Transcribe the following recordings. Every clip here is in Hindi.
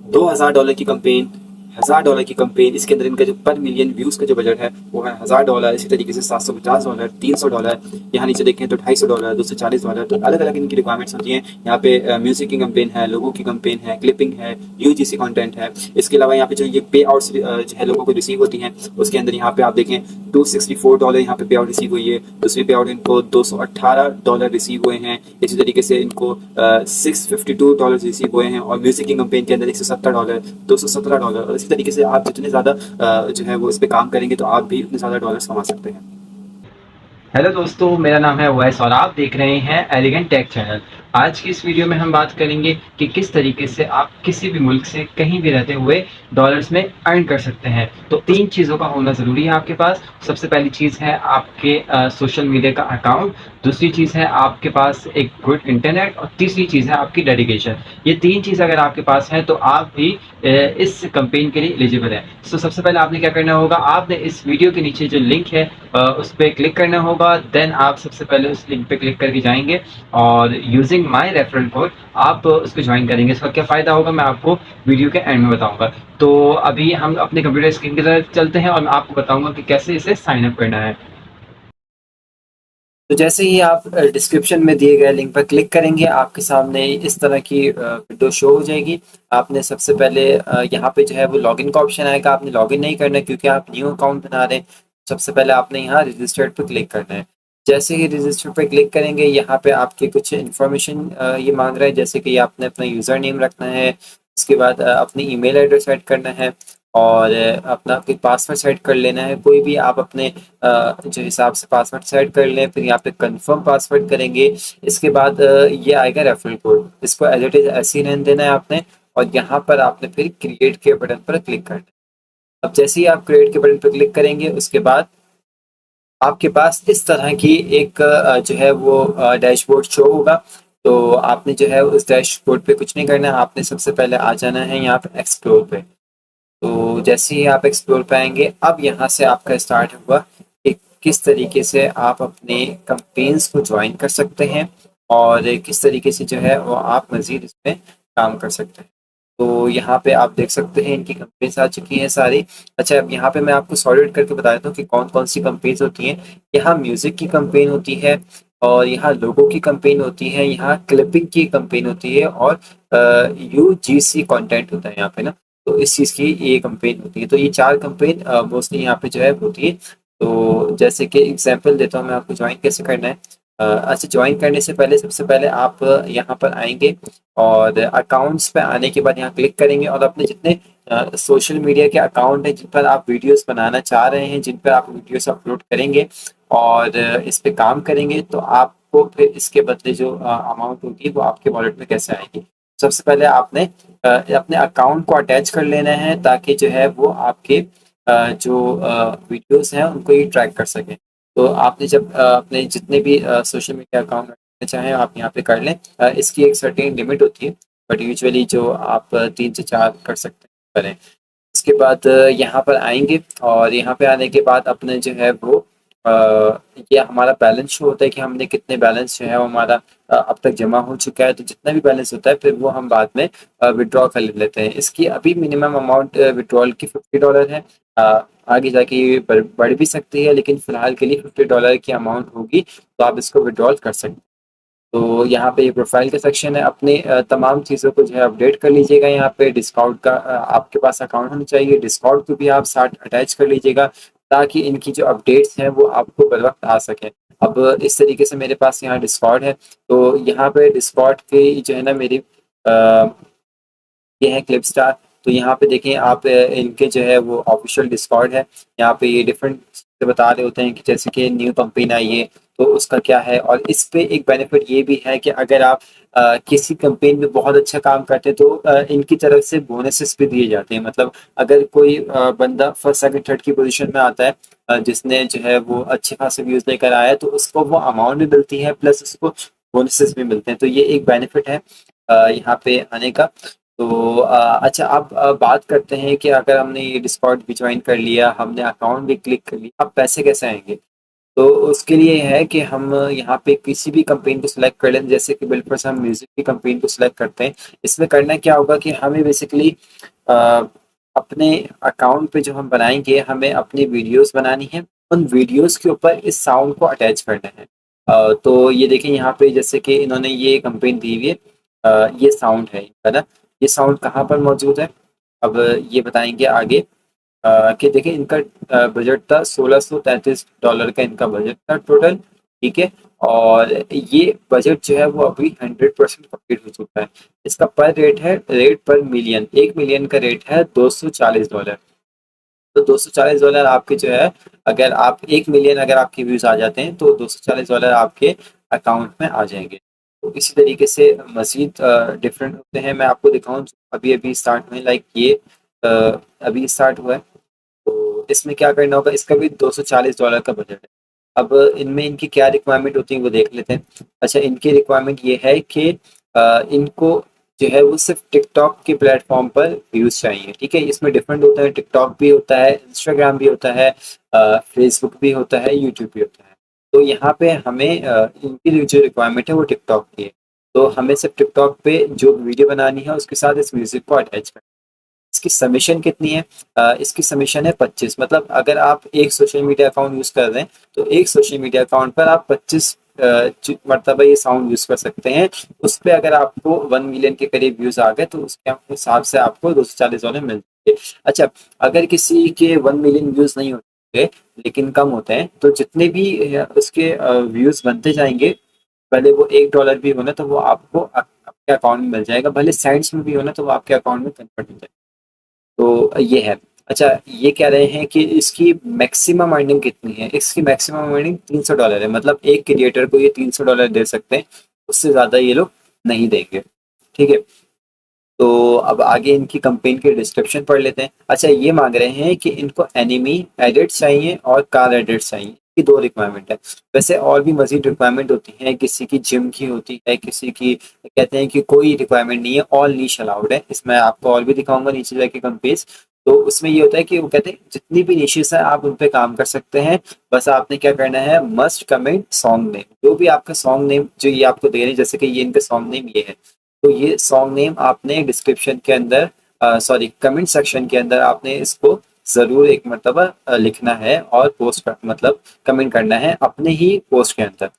$2000 की कंपेन, $1000 की कंपेन। इसके अंदर इनका जो पर मिलियन व्यूज का जो बजट है वो है $1000। इसी तरीके से $750, $300। यहाँ नीचे देखें तो $250, $240। तो अलग अलग इनकी रिक्वायरमेंट्स होती हैं। यहाँ पे म्यूजिक की कंपेन है, लोगों की कंपेन है, क्लिपिंग है, यूजीसी कंटेंट है। इसके अलावा यहाँ पे जो ये पे आउट्स जो है लोगों को रिसीव होती हैं, उसके अंदर यहाँ पे आप देखें $264 यहाँ पे पे आउट रिसीव हुई है। दूसरी पे आउट इनको $218 रिसीव हुए हैं। इसी तरीके से इनको $652 रिसीव हुए हैं। और म्यूजिक की कंपेन के अंदर $170, $217। और इसी तरीके से आप जितने ज़्यादा जो है वो इस पे काम करेंगे तो आप भी उतने ज़्यादा डॉलर्स कमा सकते हैं। हेलो दोस्तों, मेरा नाम है उवैस और आप देख रहे हैं एलिगेंट टेक चैनल। आज की इस वीडियो में हम बात करेंगे कि किस तरीके से आप किसी भी मुल्क से कहीं भी रहते हुए डॉलर्स में अर्न कर सकते हैं। तो 3 चीज़ों का होना ज़रूरी है आपके पास। सबसे पहली चीज़ है आपके सोशल मीडिया का अकाउंट, दूसरी चीज़ है आपके पास एक गुड इंटरनेट और तीसरी चीज़ है आपकी डेडिकेशन। ये 3 चीज़ अगर आपके पास है तो आप भी इस कैंपेन के लिए एलिजिबल है। सो सबसे पहले आपने क्या करना होगा, आपने इस वीडियो के नीचे जो लिंक है उस पर क्लिक करना होगा। देन आप सबसे पहले उस लिंक पे क्लिक करके जाएंगे और यूजिंग माय रेफरल कोड आप उसको ज्वाइन करेंगे। इसका क्या फ़ायदा होगा मैं आपको वीडियो के एंड में बताऊंगा। तो अभी हम अपने कंप्यूटर स्क्रीन की तरफ चलते हैं और मैं आपको बताऊंगा कि कैसे इसे साइन अप करना है। तो जैसे ही आप डिस्क्रिप्शन में दिए गए लिंक पर क्लिक करेंगे, आपके सामने इस तरह की विंडो शो हो जाएगी। आपने सबसे पहले यहाँ पे जो है वो लॉगिन का ऑप्शन आएगा। आपने लॉगिन नहीं करना है क्योंकि आप न्यू अकाउंट बना रहे हैं। सबसे पहले आपने यहाँ रजिस्टर्ड पे क्लिक करना है। जैसे ही रजिस्टर पे क्लिक करेंगे, यहाँ पे आपकी कुछ इन्फॉर्मेशन ये मांग रहा है, जैसे कि आपने अपना यूज़र नेम रखना है। उसके बाद अपनी ईमेल एड्रेस ऐड करना है और अपना कोई पासवर्ड सेट कर लेना है। कोई भी आप अपने जो हिसाब से पासवर्ड सेट कर लें, फिर यहाँ पे कंफर्म पासवर्ड करेंगे। इसके बाद ये आएगा रेफरल कोड, इसको एज इट इज ऐसे ही रहने देना है आपने। और यहाँ पर आपने फिर क्रिएट के बटन पर क्लिक करना है। अब जैसे ही आप क्रिएट के बटन पर क्लिक करेंगे, उसके बाद आपके पास इस तरह की एक जो है वो डैशबोर्ड शो होगा। तो आपने जो है उस डैशबोर्ड पे कुछ नहीं करना है। आपने सबसे पहले आ जाना है यहाँ पे एक्सप्लोर पे। तो जैसे ही आप एक्सप्लोर पे आएंगे, अब यहाँ से आपका स्टार्ट हुआ कि किस तरीके से आप अपने कैंपेन्स को ज्वाइन कर सकते हैं और किस तरीके से जो है वो आप मज़ीद इसमें काम कर सकते हैं। तो यहाँ पे आप देख सकते हैं इनकी कंपेन्स आ चुकी हैं सारी। अच्छा, अब यहाँ पे मैं आपको सॉर्ट आउट करके बता देता हूँ कि कौन कौन सी कंपेन्स होती हैं। यहाँ म्यूज़िक की कंपेन होती है और यहाँ लोगों की कंपेन होती है, यहाँ क्लिपिंग की कंपेन होती है और यूजीसी कंटेंट होता है यहाँ पे ना। तो इस चीज़ की ये कंपेन होती है। तो ये 4 कंपेन मोस्टली यहाँ पे जो है होती है। तो जैसे कि एग्जांपल देता हूँ मैं आपको, ज्वाइन कैसे करना है। अच्छा, ज्वाइन करने से पहले सबसे पहले आप यहाँ पर आएँगे और अकाउंट्स पे आने के बाद यहाँ क्लिक करेंगे और अपने जितने सोशल मीडिया के अकाउंट हैं जिन पर आप वीडियोज़ बनाना चाह रहे हैं, जिन पर आप वीडियोज़ अपलोड करेंगे और इस पे काम करेंगे, तो आपको फिर इसके बदले जो अमाउंट होगी वो आपके वॉलेट में कैसे आएगी। सबसे पहले आपने अपने अकाउंट को अटैच कर लेना है ताकि जो है वो आपके जो वीडियोस हैं उनको ये ट्रैक कर सकें। तो आपने जब अपने जितने भी सोशल मीडिया अकाउंट रखना चाहें आप यहाँ पे कर लें। इसकी एक सर्टेन लिमिट होती है, बट यूजुअली जो आप 3 से 4 कर सकते हैं करें। उसके बाद यहाँ पर आएँगे और यहाँ पे आने के बाद अपने जो है वो ये हमारा बैलेंस शो होता है कि हमने कितने बैलेंस जो है वो हमारा अब तक जमा हो चुका है। तो जितना भी बैलेंस होता है फिर वो हम बाद में विथड्रॉ कर लेते हैं। इसकी अभी मिनिमम अमाउंट विथड्रॉल की $50 है। आगे जाके ये बढ़ भी सकती है, लेकिन फ़िलहाल के लिए $50 की अमाउंट होगी तो आप इसको विथड्रॉल कर सकते हैं। तो यहाँ पे ये प्रोफाइल का सेक्शन है। अपने तमाम चीज़ों को जो है अपडेट कर लीजिएगा। यहाँ पे डिस्काउंट का आपके पास अकाउंट होना चाहिए। डिस्काउंट को भी आप साथ अटैच कर लीजिएगा ताकि इनकी जो अपडेट्स हैं वो आपको बर वक्त आ सकें। अब इस तरीके से मेरे पास यहाँ डिस्कॉर्ड है। तो यहाँ पे डिस्कॉर्ड की जो है ना मेरी ये है क्लिपस्टार। तो यहाँ पे देखें आप इनके जो है वो ऑफिशियल डिस्कॉर्ड है। यहाँ पे ये डिफरेंट चीज़ें बता रहे होते हैं कि जैसे कि न्यू कंपेन आई है तो उसका क्या है। और इस पे एक बेनिफिट ये भी है कि अगर आप किसी कंपेन में बहुत अच्छा काम करते हैं तो इनकी तरफ से बोनसेस भी दिए जाते हैं। मतलब अगर कोई बंदा फर्स्ट सेकंड थर्ड की पोजीशन में आता है जिसने जो है वो अच्छे खासे व्यूज लेकर आया है, तो उसको वो अमाउंट भी मिलती है प्लस उसको बोनसेस भी मिलते हैं। तो ये एक बेनिफिट है यहाँ पे आने का। तो अच्छा, अब बात करते हैं कि अगर हमने ये डिस्कॉर्ड भी ज्वाइन कर लिया, हमने अकाउंट भी क्लिक कर लिया, अब पैसे कैसे आएँगे? तो उसके लिए है कि हम यहाँ पे किसी भी कंपेन को सिलेक्ट कर लें, जैसे कि बिल्कुल से हम म्यूजिक की कंपेन को सिलेक्ट करते हैं। इसमें करना क्या होगा कि हमें बेसिकली अपने अकाउंट पे जो हम बनाएंगे, हमें अपनी वीडियोस बनानी है, उन वीडियोस के ऊपर इस साउंड को अटैच करना है। तो ये देखें यहाँ पे जैसे कि इन्होंने ये कंपेन दी हुई है, ये साउंड है इनका ना। ये साउंड कहाँ पर मौजूद है, अब ये बताएंगे आगे। कि देखिए इनका बजट था $1633 का, इनका बजट था टोटल। ठीक है, और ये बजट जो है वो अभी 100% कंप्लीट हो चुका है। इसका पर रेट पर मिलियन, 1 मिलियन का रेट है $240। तो $240 आपके जो है, अगर आप 1 मिलियन अगर आपके व्यूज आ जाते हैं तो $240 आपके अकाउंट में आ जाएंगे। तो इसी तरीके से मजीद डिफरेंट होते हैं, मैं आपको दिखाऊं अभी अभी स्टार्ट में, लाइक ये अभी स्टार्ट हुआ है। तो इसमें क्या करना होगा, इसका भी $240 का बजट है। अब इनमें इनकी क्या रिक्वायरमेंट होती है वो देख लेते हैं। अच्छा, इनकी रिक्वायरमेंट ये है कि इनको जो है वो सिर्फ टिकटॉक के प्लेटफॉर्म पर व्यूज चाहिए। ठीक है, इसमें डिफरेंट होता है, टिकटॉक भी होता है, इंस्टाग्राम भी होता है, फेसबुक भी होता है, यूट्यूब भी होता है। तो यहाँ पे हमें इनकी जो रिक्वायरमेंट है वो टिकटॉक की है। तो हमें सिर्फ टिकटॉक पे जो वीडियो बनानी है उसके साथ इस म्यूजिक को अटैच करना है। इसकी सबमिशन कितनी है, इसकी सबमिशन है 25। मतलब अगर आप एक सोशल मीडिया अकाउंट यूज कर रहे हैं तो एक सोशल मीडिया अकाउंट पर आप 25 मरतबा ये साउंड यूज कर सकते हैं। उस पर अगर आपको 1 मिलियन के करीब व्यूज आ गए तो उसके हिसाब से आपको $240 मिल जाएंगे। अच्छा, अगर किसी के 1 मिलियन व्यूज नहीं होते लेकिन कम होते हैं, तो जितने भी उसके व्यूज बनते जाएंगे, भले वो $1 भी होना तो वो आपको आपके अकाउंट में मिल जाएगा, भले सेंट्स में भी होना तो वो आपके अकाउंट में कन्वर्ट हो जाएगा। तो ये है। अच्छा, ये कह रहे हैं कि इसकी मैक्सिमम अर्निंग कितनी है, इसकी मैक्सिमम अर्निंग $300 है। मतलब एक क्रिएटर को ये $300 दे सकते हैं, उससे ज़्यादा ये लोग नहीं देंगे। ठीक है, तो अब आगे इनकी कंपेन के डिस्क्रिप्शन पढ़ लेते हैं। अच्छा, ये मांग रहे हैं कि इनको एनिमी एडिट्स चाहिए और कार एडिट्स चाहिए, ये 2 रिक्वायरमेंट है। वैसे और भी मजीद रिक्वायरमेंट होती है, किसी की जिम की होती है, किसी की कहते हैं कि कोई रिक्वायरमेंट नहीं है, ऑल नीश अलाउड है। इसमें आपको और भी दिखाऊंगा नीचे जाके कंपेज। तो उसमें ये होता है कि वो कहते हैं जितनी भी निशेस है आप उन पे काम कर सकते हैं। बस आपने क्या करना है, मस्ट कमेंट सॉन्ग नेम, जो भी आपका सॉन्ग नेम जो ये आपको दे रहे हैं, जैसे कि ये इनका सॉन्ग नेम ये है, तो ये सॉन्ग नेम आपने डिस्क्रिप्शन के अंदर, सॉरी कमेंट सेक्शन के अंदर आपने इसको जरूर एक मरतबा लिखना है और पोस्ट कर, मतलब कमेंट करना है अपने ही पोस्ट के अंदर।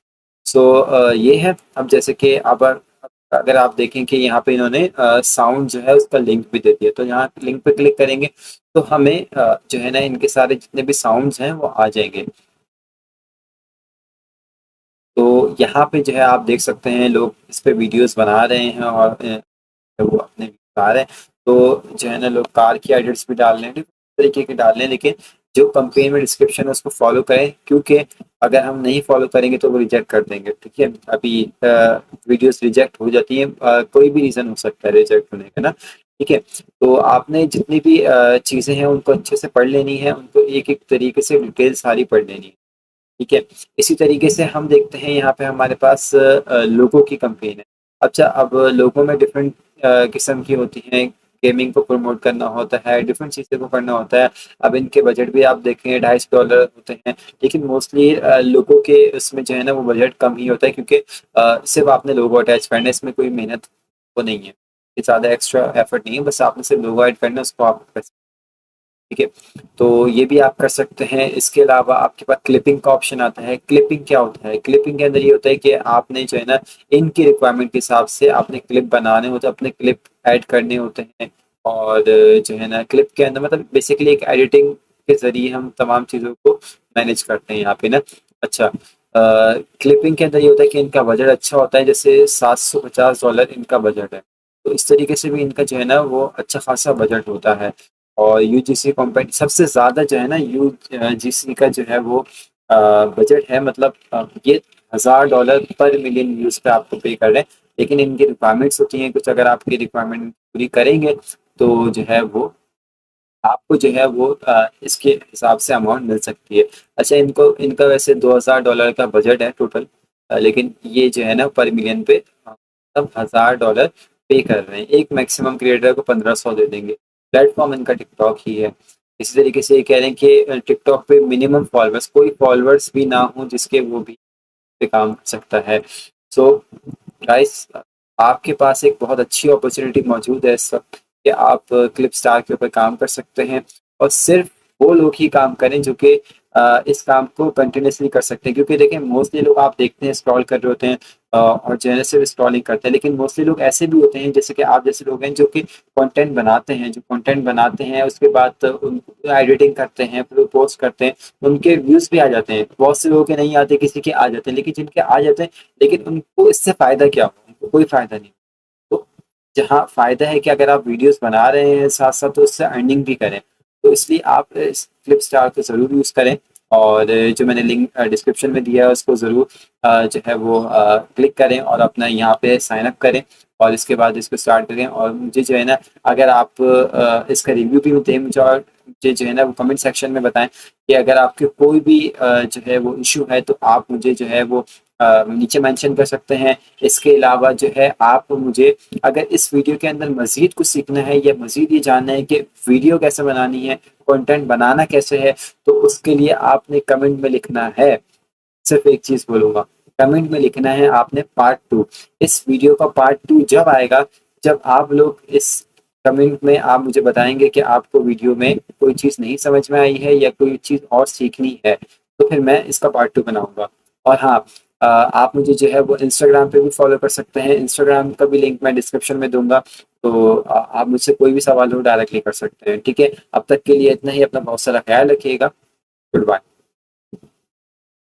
सो ये है। अब जैसे कि अब अगर आप देखें कि यहाँ पे इन्होंने साउंड जो है उसका लिंक भी दे दिया, तो यहाँ लिंक पे क्लिक करेंगे तो हमें जो है ना इनके सारे जितने भी साउंड्स हैं वो आ जाएंगे। तो यहाँ पे जो है आप देख सकते हैं लोग इस पे वीडियोस बना रहे हैं और वो अपने कार है। तो जो है ना लोग कार की एडिट्स भी डाल रहे हैं, डिफरेंट तरीके के डाल रहे हैं, लेकिन जो कंपेन में डिस्क्रिप्शन है उसको फॉलो करें, क्योंकि अगर हम नहीं फॉलो करेंगे तो वो रिजेक्ट कर देंगे। ठीक है, अभी वीडियोस रिजेक्ट हो जाती हैं, कोई भी रीज़न हो सकता है रिजेक्ट होने का ना। ठीक है, तो आपने जितनी भी चीज़ें हैं उनको अच्छे से पढ़ लेनी है, उनको एक एक तरीके से डिटेल सारी पढ़ लेनी है। ठीक है, इसी तरीके से हम देखते हैं यहाँ पे हमारे पास लोगों की कंपेन है। अच्छा, अब लोगों में डिफरेंट किस्म की होती हैं, गेमिंग को प्रमोट करना होता है, डिफरेंट चीज़ें को करना होता है। अब इनके बजट भी आप देखें $250 होते हैं, लेकिन मोस्टली लोगों के उसमें जो है ना वो बजट कम ही होता है, क्योंकि सिर्फ आपने लोगो अटैच करना है, इसमें कोई मेहनत वो नहीं है, ज़्यादा एक्स्ट्रा एफर्ट नहीं है, बस आपने सिर्फ लोगो ऐड करना है, उसको आप कर सकते हैं। ठीक है, तो ये भी आप कर सकते हैं। इसके अलावा आपके पास क्लिपिंग का ऑप्शन आता है। क्लिपिंग क्या होता है, क्लिपिंग के अंदर ये होता है कि आपने जो है ना इनकी रिक्वायरमेंट के हिसाब से आपने क्लिप बनाने होते हैं, अपने क्लिप ऐड करने होते हैं। और जो है ना क्लिप के अंदर मतलब बेसिकली एक एडिटिंग के जरिए हम तमाम चीज़ों को मैनेज करते हैं यहाँ पे ना। अच्छा, क्लिपिंग के अंदर ये होता है कि इनका बजट अच्छा होता है, जैसे $750 इनका बजट है। तो इस तरीके से भी इनका जो है ना वो अच्छा खासा बजट होता है। और यूजीसी कॉम्पेट सबसे ज़्यादा जो है ना यूजीसी का जो है वो बजट है, मतलब ये $1000 पर मिलियन व्यूज़ पे आपको पे कर रहे हैं। लेकिन इनकी रिक्वायरमेंट्स होती हैं कुछ, अगर आपकी रिक्वायरमेंट पूरी करेंगे तो जो है वो आपको जो है वो इसके हिसाब से अमाउंट मिल सकती है। अच्छा, इनको इनका वैसे $2000 का बजट है टोटल, लेकिन ये जो है ना पर मिलियन पे मतलब $1000 पे कर रहे हैं। एक मैक्सिमम क्रिएटर को 1500 दे देंगे। प्लेटफॉर्म इनका टिकटॉक ही है। इसी तरीके से ये कह रहे हैं कि टिकटॉक पे मिनिमम फॉलोअर्स, कोई फॉलोअर्स भी ना हो जिसके वो भी पे काम कर सकता है। सो गाइस, आपके पास एक बहुत अच्छी अपॉर्चुनिटी मौजूद है इस वक्त कि आप क्लिप स्टार के ऊपर काम कर सकते हैं, और सिर्फ वो लोग ही काम करें जो कि इस काम को कंटिन्यूअसली कर सकते हैं। क्योंकि देखें, मोस्टली लोग आप देखते हैं स्क्रॉल कर रहे होते हैं और जो है सिर्फ स्क्रॉलिंग करते हैं, लेकिन मोस्टली लोग ऐसे भी होते हैं जैसे कि आप जैसे लोग हैं जो कि कंटेंट बनाते हैं, जो कंटेंट बनाते हैं उसके बाद एडिटिंग करते हैं, फिर पोस्ट करते हैं, उनके व्यूज भी आ जाते हैं। बहुत से लोगों के नहीं आते, किसी के आ जाते हैं, लेकिन जिनके आ जाते हैं, लेकिन उनको इससे फायदा क्या हो? उनको कोई फायदा नहीं। तो जहाँ फ़ायदा है कि अगर आप वीडियोज़ बना रहे हैं साथ-साथ, तो उससे अर्निंग भी करें। तो इसलिए आप इस फ्लिपस्टार को ज़रूर यूज़ करें, और जो मैंने लिंक डिस्क्रिप्शन में दिया है उसको ज़रूर जो है वो क्लिक करें और अपना यहाँ पे साइन अप करें, और इसके बाद इसको स्टार्ट करें। और मुझे जो है ना, अगर आप इसका रिव्यू भी दें मुझे, और मुझे जो है ना वो कमेंट सेक्शन में बताएँ कि अगर आपके कोई भी जो है वो इश्यू है, तो आप मुझे जो है वो नीचे मेंशन कर सकते हैं। इसके अलावा जो है आप मुझे, अगर इस वीडियो के अंदर मज़ीद कुछ सीखना है या मज़ीद ये जानना है कि वीडियो कैसे बनानी है, कंटेंट बनाना कैसे है, तो उसके लिए आपने कमेंट में लिखना है, सिर्फ एक चीज़ बोलूँगा, कमेंट में लिखना है आपने पार्ट 2। इस वीडियो का पार्ट 2 जब आएगा, जब आप लोग इस कमेंट में आप मुझे बताएँगे कि आपको वीडियो में कोई चीज़ नहीं समझ में आई है या कोई चीज़ और सीखनी है, तो फिर मैं इसका पार्ट 2 बनाऊँगा। और हाँ, आप मुझे जो है वो इंस्टाग्राम पे भी फॉलो कर सकते हैं, इंस्टाग्राम का भी लिंक मैं डिस्क्रिप्शन में दूँगा, तो आप मुझसे कोई भी सवाल हो डायरेक्टली कर सकते हैं, ठीक है? अब तक के लिए इतना ही, अपना बहुत सारा ख़्याल रखिएगा। Good bye.